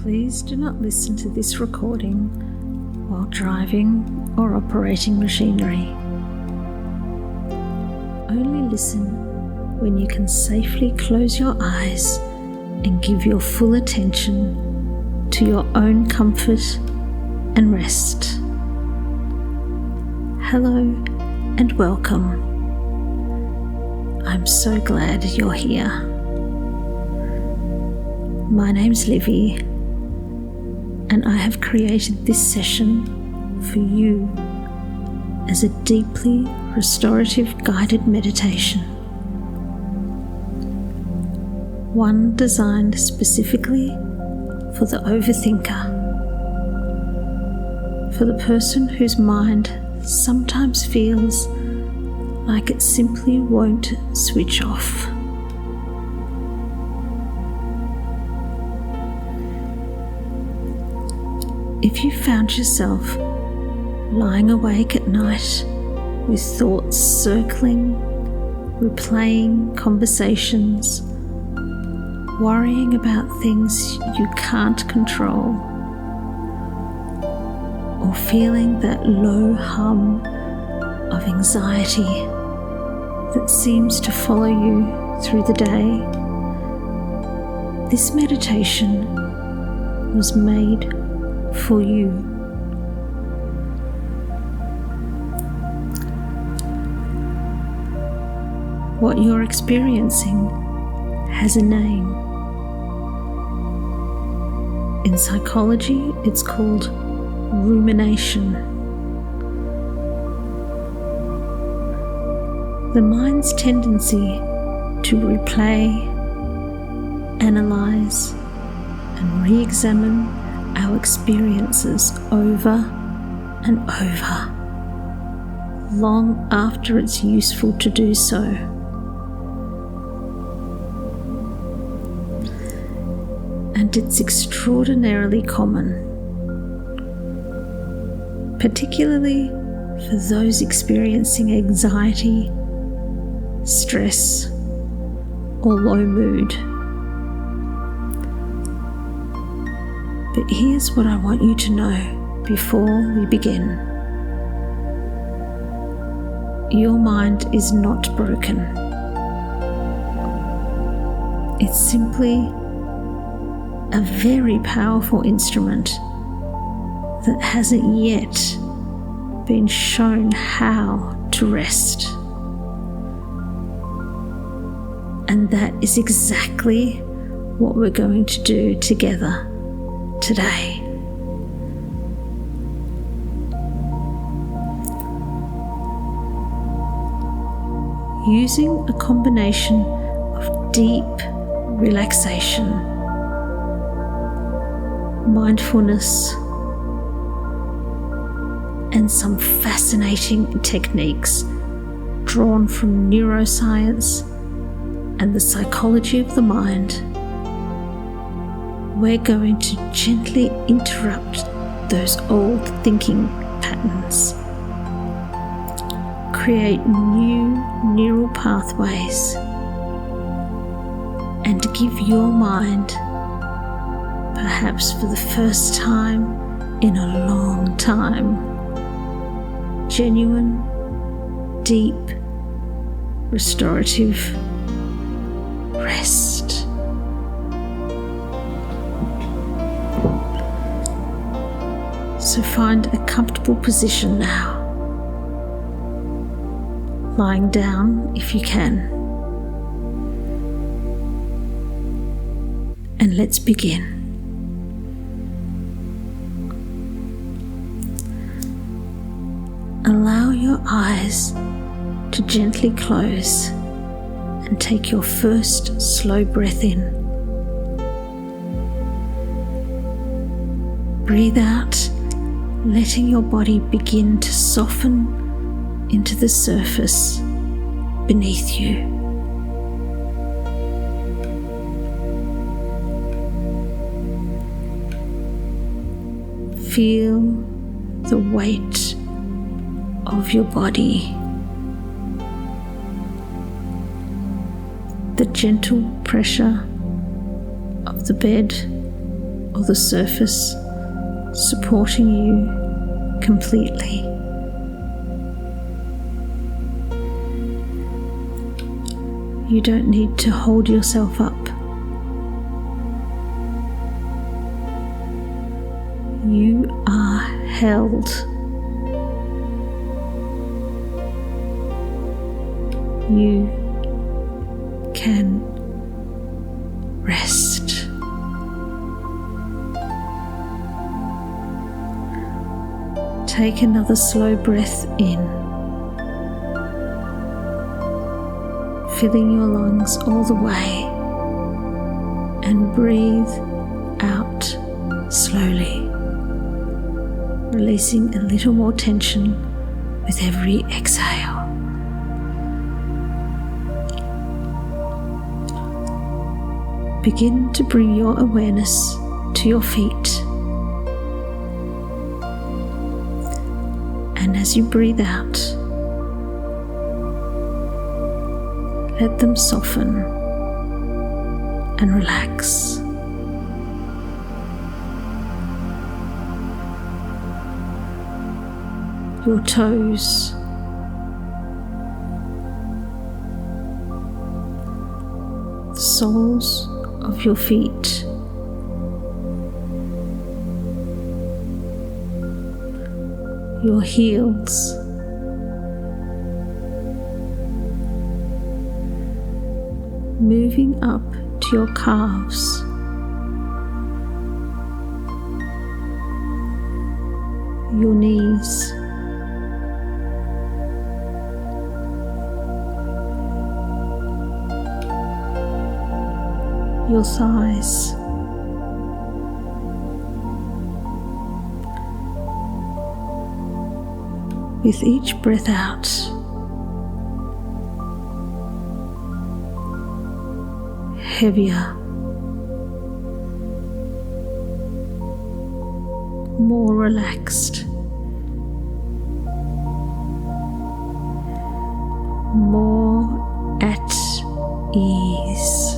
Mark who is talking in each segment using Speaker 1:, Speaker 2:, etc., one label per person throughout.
Speaker 1: Please do not listen to this recording while driving or operating machinery. Only listen when you can safely close your eyes and give your full attention to your own comfort and rest. Hello and welcome. I'm so glad you're here. My name's Livvi, and I have created this session for you as a deeply restorative guided meditation. One designed specifically for the overthinker, for the person whose mind sometimes feels like it simply won't switch off. If you found yourself lying awake at night with thoughts circling, replaying conversations, worrying about things you can't control, or feeling that low hum of anxiety that seems to follow you through the day, this meditation was made for you. What you're experiencing has a name. In psychology, it's called rumination. The mind's tendency to replay, analyse, and re-examine our experiences over and over, long after it's useful to do so. And it's extraordinarily common, particularly for those experiencing anxiety, stress, or low mood. But here's what I want you to know before we begin. Your mind is not broken. It's simply a very powerful instrument that hasn't yet been shown how to rest. And that is exactly what we're going to do together today. Using a combination of deep relaxation, mindfulness, and some fascinating techniques drawn from neuroscience and the psychology of the mind, we're going to gently interrupt those old thinking patterns, create new neural pathways, and give your mind, perhaps for the first time in a long time, genuine, deep, restorative rest. So find a comfortable position now, lying down if you can. And let's begin. Allow your eyes to gently close and take your first slow breath in. Breathe out, letting your body begin to soften into the surface beneath you. Feel the weight of your body, the gentle pressure of the bed or the surface supporting you completely. You don't need to hold yourself up. You are held. You can rest. Take another slow breath in, filling your lungs all the way, and breathe out slowly, releasing a little more tension with every exhale. Begin to bring your awareness to your feet, and as you breathe out, let them soften and relax. Your toes, the soles of your feet, your heels, moving up to your calves, your knees, your thighs, with each breath out, heavier, more relaxed, more at ease.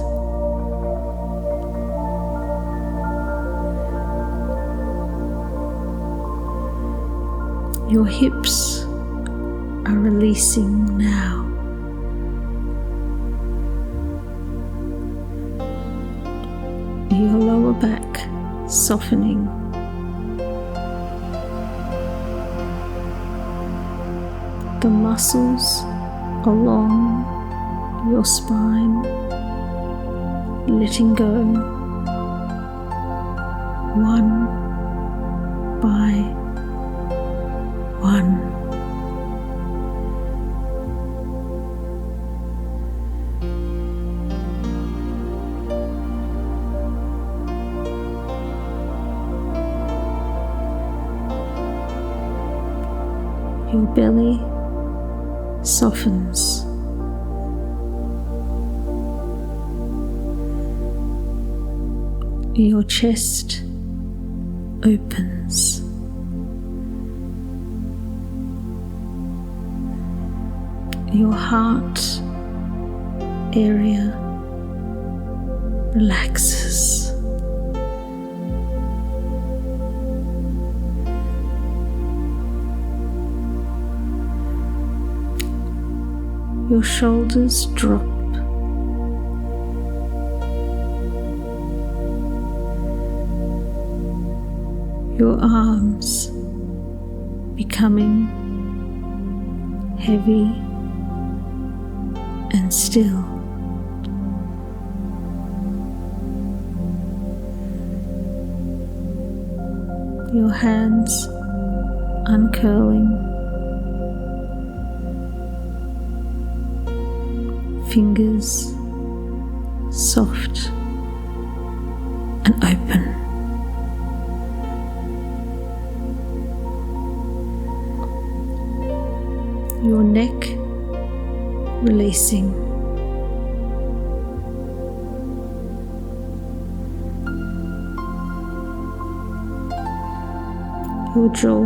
Speaker 1: Your hips are releasing now. Your lower back softening. The muscles along your spine letting go one by one. Your belly softens. Your chest opens. Your heart area relaxes. Your shoulders drop. Your arms becoming heavy and still. Your hands uncurling, fingers soft and open. Your neck releasing. Your jaw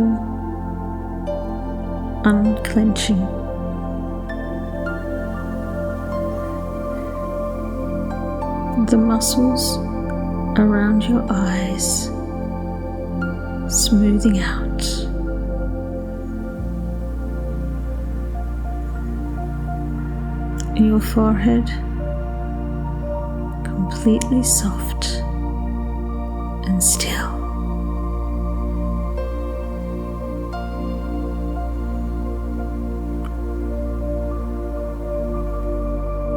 Speaker 1: unclenching. The muscles around your eyes, smoothing out. Your forehead completely soft and still.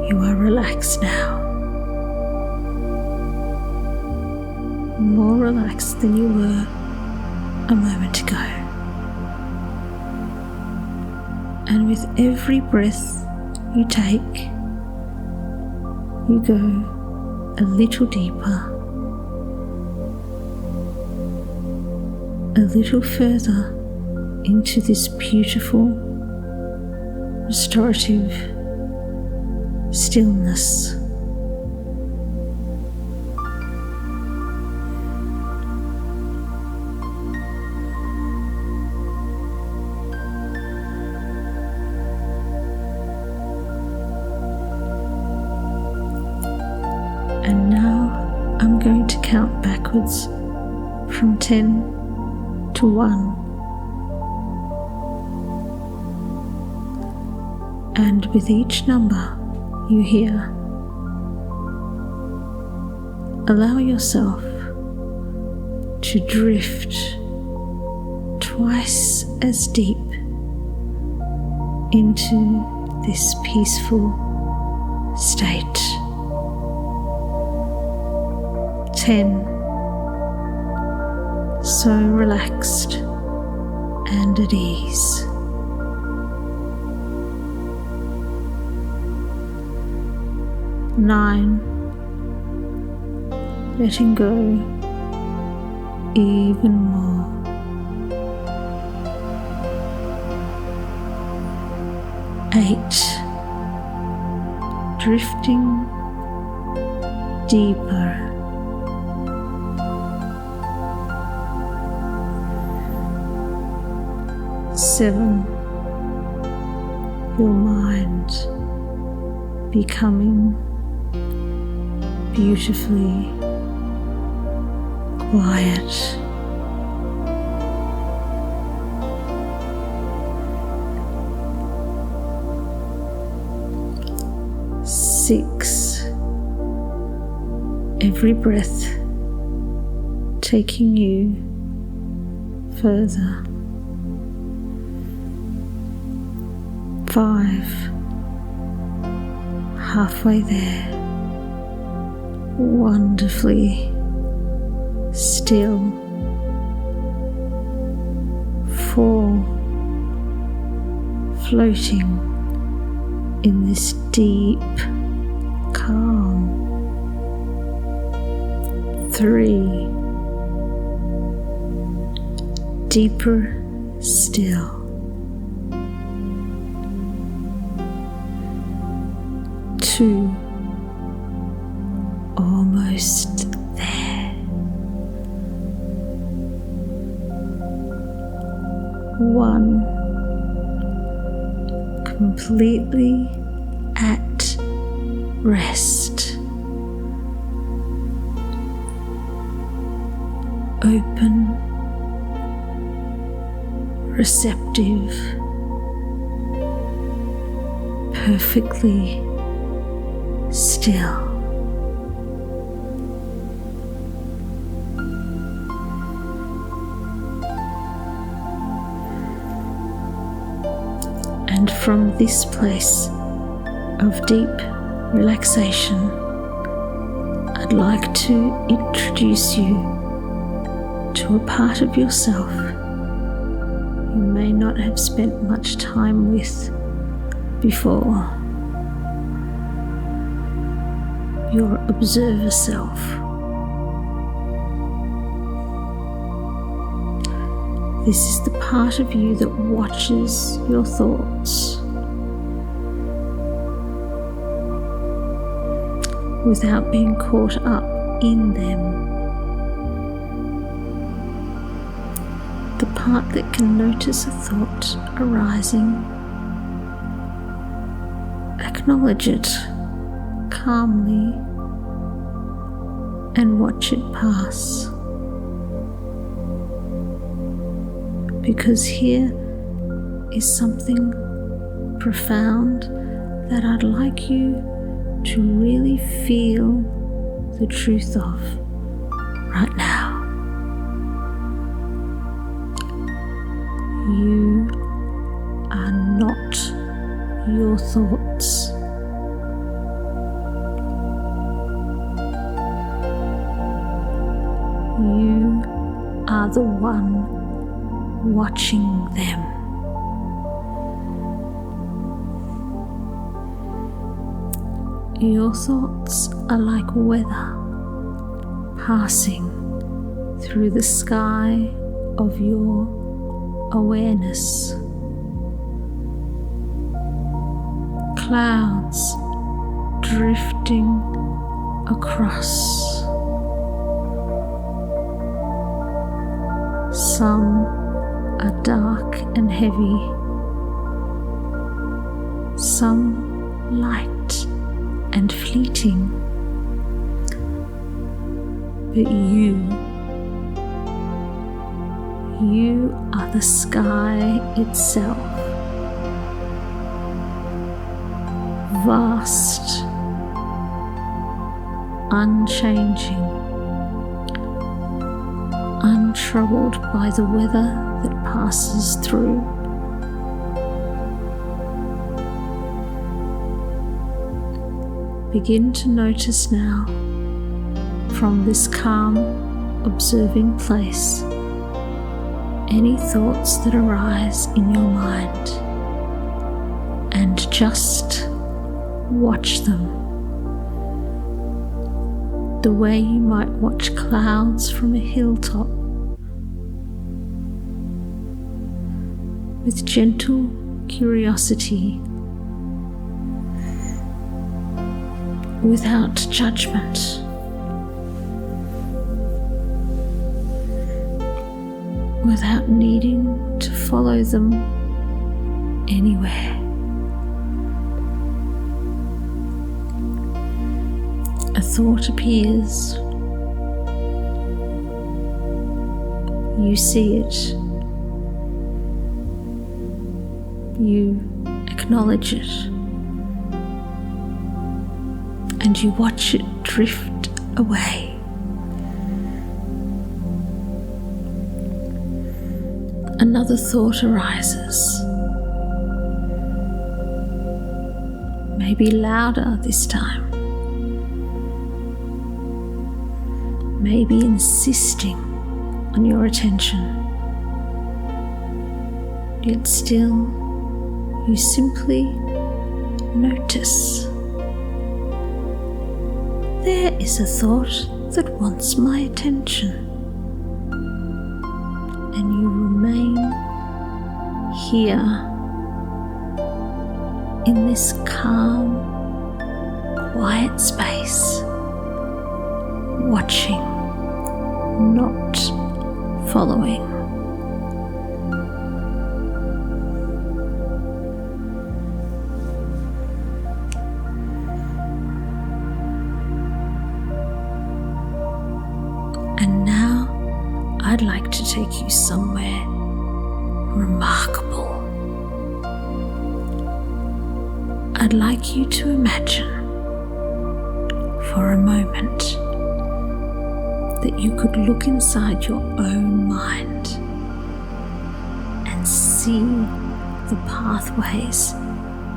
Speaker 1: You are relaxed now, more relaxed than you were a moment ago. And with every breath you take, you go a little deeper, a little further into this beautiful, restorative stillness. And now I'm going to count backwards from 10 to 1. And with each number you hear, allow yourself to drift twice as deep into this peaceful state. 10. So relaxed and at ease. 9. Letting go even more. 8. Drifting deeper. 7. Your mind becoming beautifully quiet. 6. Every breath taking you further. 5. Halfway there, wonderfully still. 4. Floating in this deep calm. 3. Deeper still. 2. Almost there. 1. Completely at rest. Open, receptive, perfectly still. And from this place of deep relaxation, I'd like to introduce you to a part of yourself you may not have spent much time with before. Your observer self. This is the part of you that watches your thoughts without being caught up in them. The part that can notice a thought arising, acknowledge it calmly, and watch it pass. Because here is something profound that I'd like you to really feel the truth of right now. You are not your thoughts. You are the one watching them. Your thoughts are like weather passing through the sky of your awareness. Clouds drifting across. Some are dark and heavy, some light and fleeting, but you are the sky itself, vast, unchanging, untroubled by the weather that passes through. Begin to notice now, from this calm, observing place, any thoughts that arise in your mind, and just watch them. The way you might watch clouds from a hilltop, with gentle curiosity, without judgment, without needing to follow them anywhere. A thought appears. You see it. You acknowledge it. And you watch it drift away. Another thought arises. Maybe louder this time. Maybe insisting on your attention. Yet still, you simply notice. There is a thought that wants my attention, and you remain here in this calm, quiet space, watching, not following. And now I'd like to take you somewhere remarkable. I'd like you to imagine for a moment that you could look inside your own mind and see the pathways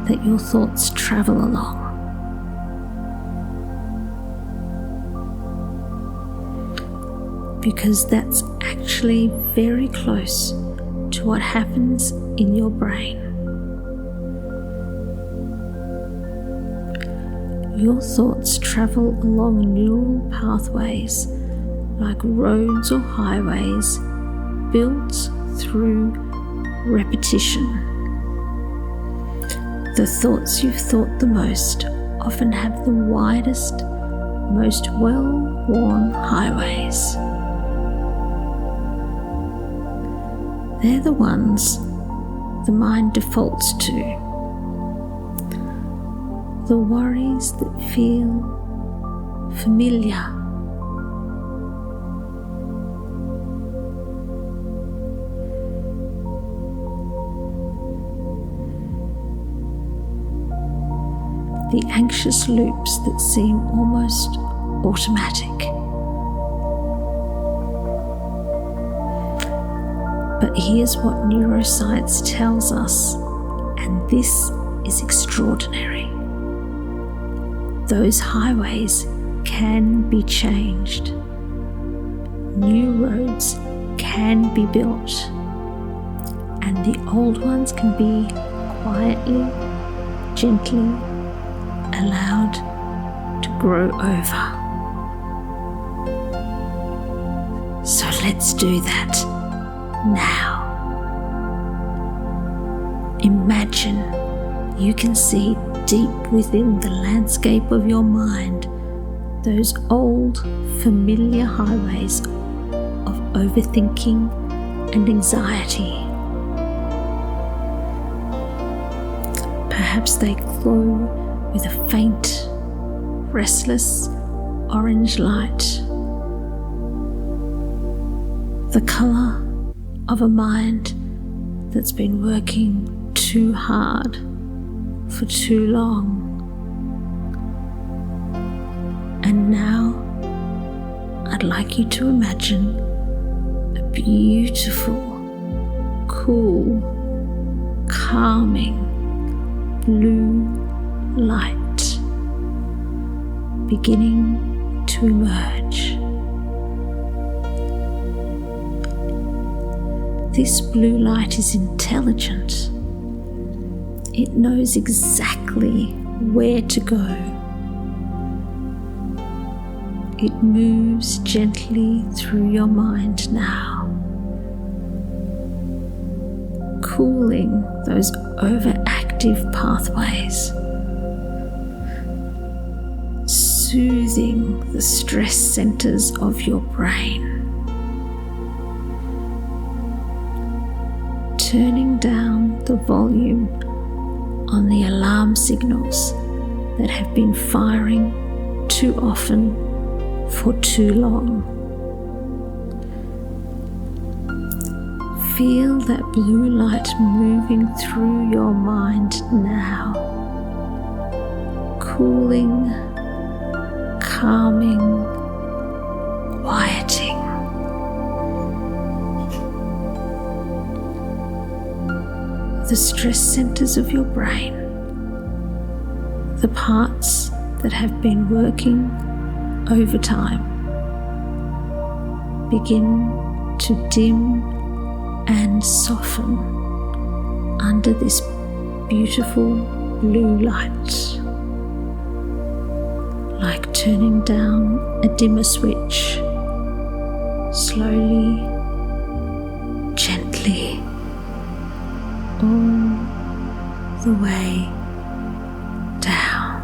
Speaker 1: that your thoughts travel along. Because that's actually very close to what happens in your brain. Your thoughts travel along neural pathways like roads or highways built through repetition. The thoughts you've thought the most often have the widest, most well-worn highways. They're the ones the mind defaults to. The worries that feel familiar the anxious loops that seem almost automatic. But here's what neuroscience tells us, and this is extraordinary. Those highways can be changed. New roads can be built, and the old ones can be quietly, gently allowed to grow over. So let's do that now. Imagine you can see deep within the landscape of your mind those old, familiar highways of overthinking and anxiety. Perhaps they glow with a faint, restless orange light, the colour of a mind that's been working too hard for too long. And now I'd like you to imagine a beautiful, cool, calming blue light beginning to emerge. This blue light is intelligent. It knows exactly where to go. It moves gently through your mind now, cooling those overactive pathways, soothing the stress centers of your brain, turning down the volume on the alarm signals that have been firing too often for too long. Feel that blue light moving through your mind now, cooling, calming, quieting. The stress centers of your brain, the parts that have been working overtime, begin to dim and soften under this beautiful blue light, like turning down a dimmer switch, slowly, gently, all the way down.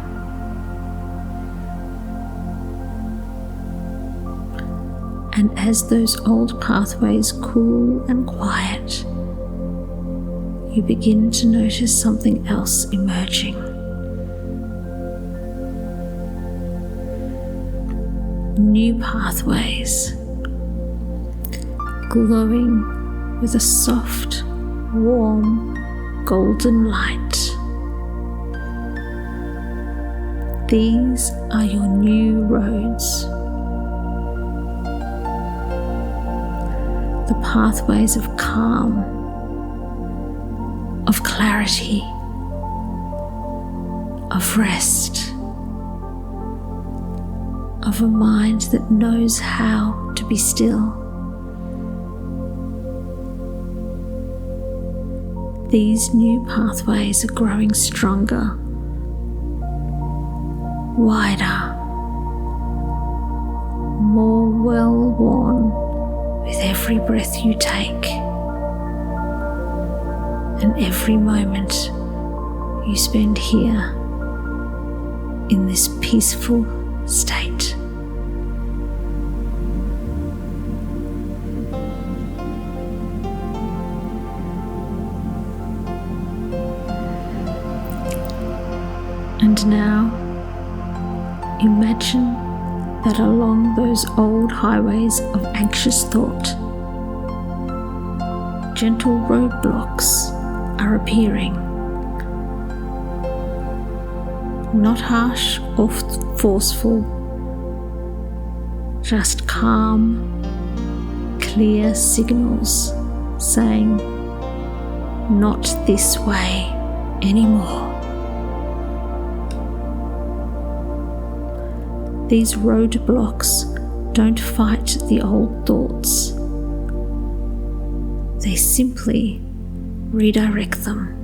Speaker 1: And as those old pathways cool and quiet, you begin to notice something else emerging. New pathways, glowing with a soft, warm, golden light. These are your new roads. The pathways of calm, of clarity, of rest, of a mind that knows how to be still. These new pathways are growing stronger, wider, more well-worn with every breath you take and every moment you spend here in this peaceful state. And now, imagine that along those old highways of anxious thought, gentle roadblocks are appearing. not harsh or forceful, just calm, clear signals saying, not this way anymore. These roadblocks don't fight the old thoughts. They simply redirect them.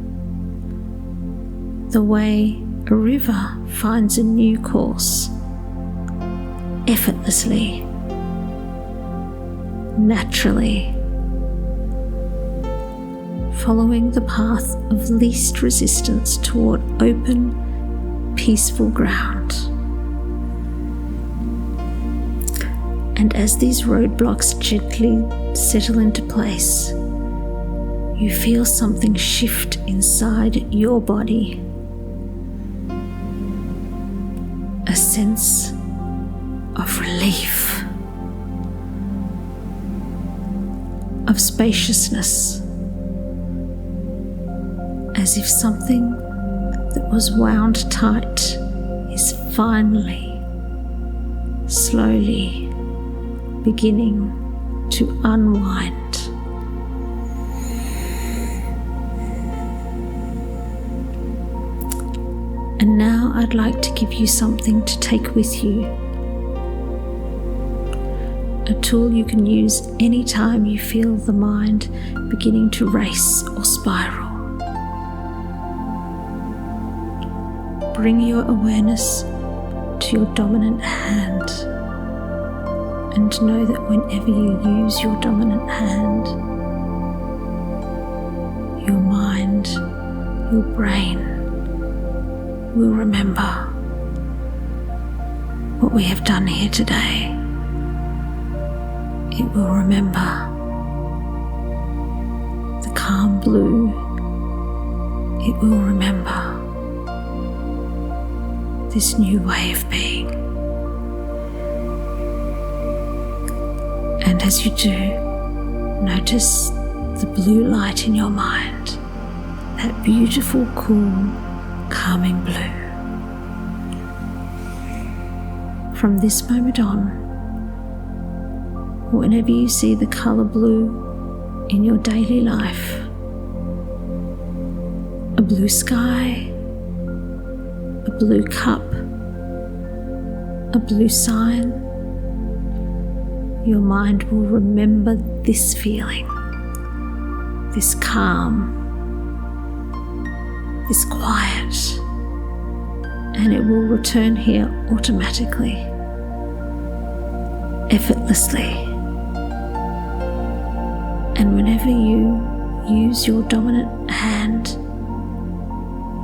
Speaker 1: The way a river finds a new course, effortlessly, naturally, following the path of least resistance toward open, peaceful ground. And as these roadblocks gently settle into place, you feel something shift inside your body. A sense of relief, of spaciousness, as if something that was wound tight is finally, slowly beginning to unwind. And now I'd like to give you something to take with you. A tool you can use anytime you feel the mind beginning to race or spiral. Bring your awareness to your dominant hand, and know that whenever you use your dominant hand, your mind, your brain will remember what we have done here today. It will remember the calm blue. It will remember this new way of being. And as you do, notice the blue light in your mind, that beautiful, cool, calming blue. From this moment on, whenever you see the colour blue in your daily life, a blue sky, a blue cup, a blue sign, your mind will remember this feeling, this calm, this quiet, and it will return here automatically, effortlessly. And whenever you use your dominant hand,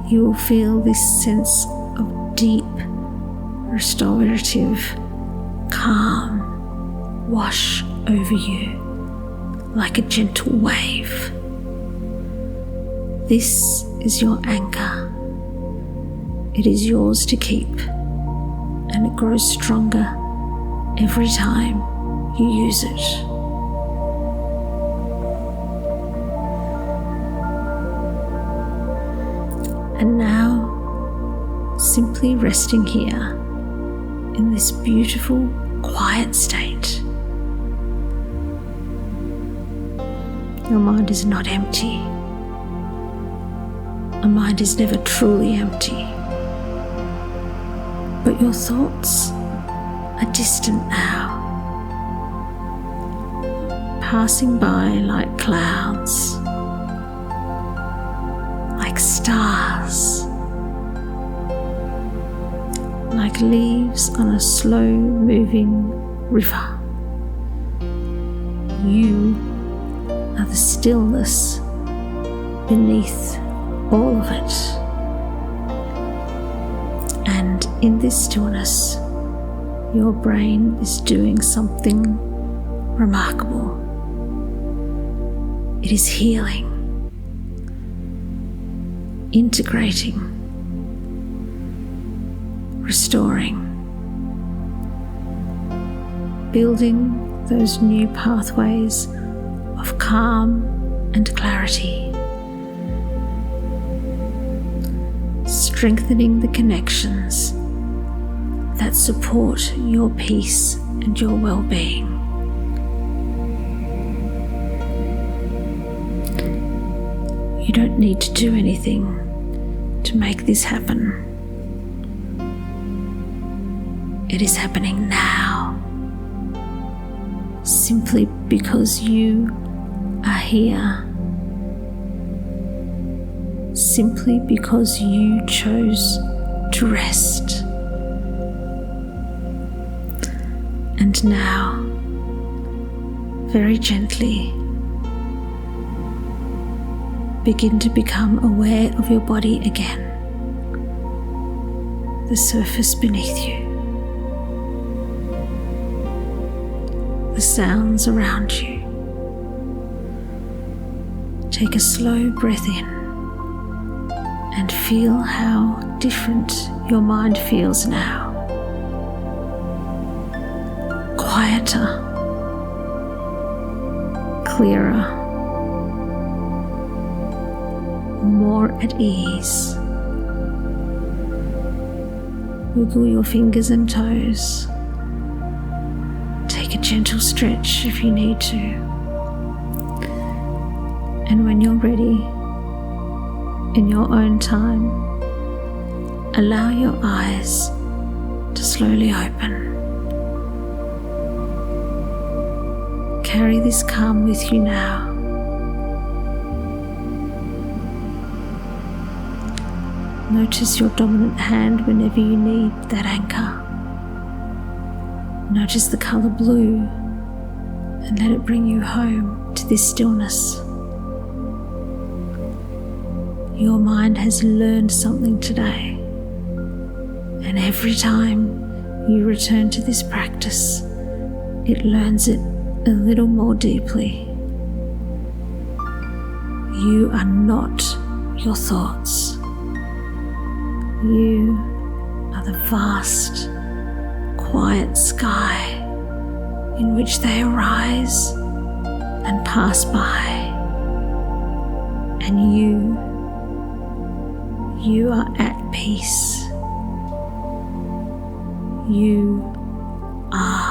Speaker 1: you will feel this sense of deep, restorative, calm wash over you like a gentle wave. This is your anchor. It is yours to keep, and it grows stronger every time you use it. And now, simply resting here in this beautiful, quiet state, your mind is not empty. A mind is never truly empty. But your thoughts are distant now, passing by like clouds, like stars, like leaves on a slow-moving river. You are the stillness beneath all of it. And in this stillness, your brain is doing something remarkable. It is healing, integrating, restoring, building those new pathways of calm and clarity, strengthening the connections that support your peace and your well-being. You don't need to do anything to make this happen. It is happening now, simply because you are here, simply because you chose to rest. And now, very gently, begin to become aware of your body again, the surface beneath you, the sounds around you. Take a slow breath in and feel how different your mind feels now. Quieter, clearer, more at ease. Wiggle your fingers and toes. Take a gentle stretch if you need to. And when you're ready, in your own time, allow your eyes to slowly open. Carry this calm with you now. Notice your dominant hand whenever you need that anchor. Notice the colour blue and let it bring you home to this stillness. Your mind has learned something today, and every time you return to this practice, it learns it a little more deeply. You are not your thoughts. You are the vast, quiet sky in which they arise and pass by. And you are at peace. You are